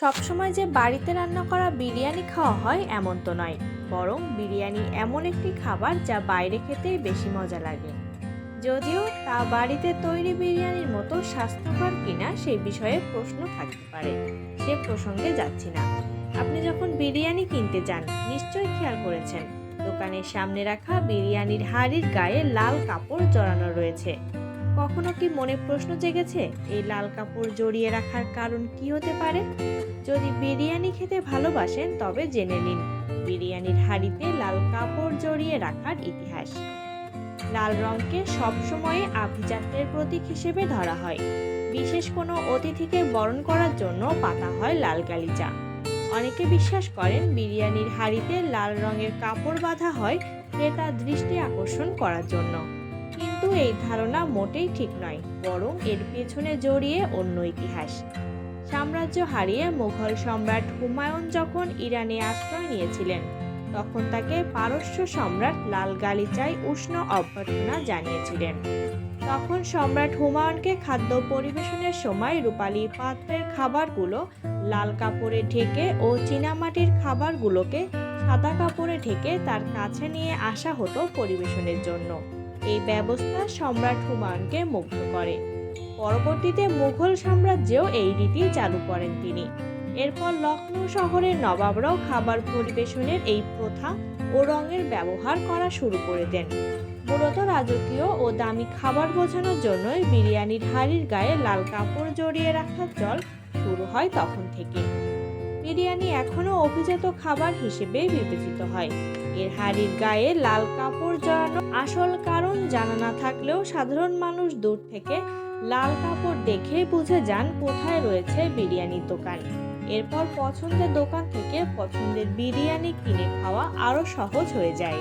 সবসময় যে বাড়িতে রান্না করা বিরিয়ানি খাওয়া হয় এমন তো নয়, বরং বিরিয়ানি এমন একটি খাবার যা বাইরে খেতেই বেশি মজা লাগে। যদিও তা বাড়িতে তৈরি বিরিয়ানির মতো স্বাস্থ্যকর কিনা সেই বিষয়ে প্রশ্ন থাকতে পারে, সে প্রসঙ্গে যাচ্ছি না। আপনি যখন বিরিয়ানি কিনতে যান, নিশ্চয়ই খেয়াল করেছেন দোকানের সামনে রাখা বিরিয়ানির হাঁড়ির গায়ে লাল কাপড় জড়ানো রয়েছে। কখনো কি মনে প্রশ্ন জেগেছে এই লাল কাপড় জড়িয়ে রাখার কারণ কি হতে পারে? যদি বিরিয়ানি খেতে ভালোবাসেন তবে জেনে নিন বিরিয়ানির হাঁড়িতে লাল কাপড় জড়িয়ে রাখার ইতিহাস। লাল রঙকে সবসময় আভিজাত্যের প্রতীক হিসেবে ধরা হয়। বিশেষ কোনো অতিথিকে বরণ করার জন্য পাতা হয় লাল গালিচা। অনেকে বিশ্বাস করেন বিরিয়ানির হাঁড়িতে লাল রঙের কাপড় বাঁধা হয় ক্রেতার দৃষ্টি আকর্ষণ করার জন্য। কিন্তু এই ধারণা মোটেই ঠিক নয়, বরং এর পেছনে জড়িয়ে অন্য ইতিহাস। সাম্রাজ্য হারিয়ে মুঘল সম্রাট হুমায়ুন যখন ইরানে আশ্রয় নিয়েছিলেন, তখন তাকে পারস্য সম্রাট লাল গালিচায় উষ্ণ অভ্যর্থনা জানিয়েছিলেন। তখন সম্রাট হুমায়ুনকে খাদ্য পরিবেশনের সময় রূপালী পাত্রের খাবারগুলো লাল কাপড়ে ঢেকে ও চীনামাটির খাবারগুলোকে সাদা কাপড়ে ঢেকে তার কাছে নিয়ে আসা হতো পরিবেশনের জন্য। এই ব্যবস্থা সম্রাট হুমায়ুনকে মুগ্ধ করে। পরবর্তীতে মুঘল সাম্রাজ্যেও এই রীতি চালু করেন তিনি। এরপর লখনৌ শহরের নবাবরাও খাবার পরিবেশনের এই প্রথা ও রঙের ব্যবহার করা শুরু করে দেন। মূলত রাজকীয় ও দামি খাবার বোঝানোর জন্যই বিরিয়ানির হাঁড়ির গায়ে লাল কাপড় জড়িয়ে রাখার চল শুরু হয় তখন থেকে। বিরিয়ানি এখনও অভিজাত খাবার হিসেবে বিবেচিত হয়। এর হাঁড়ির গায়ে লাল কাপড় জড়ানো আসল কারণ জানা না থাকলেও সাধারণ মানুষ দূর থেকে লাল কাপড় দেখে বুঝে যান কোথায় রয়েছে বিরিয়ানির দোকান। এরপর পছন্দের দোকান থেকে পছন্দের বিরিয়ানি কিনে খাওয়া আরও সহজ হয়ে যায়।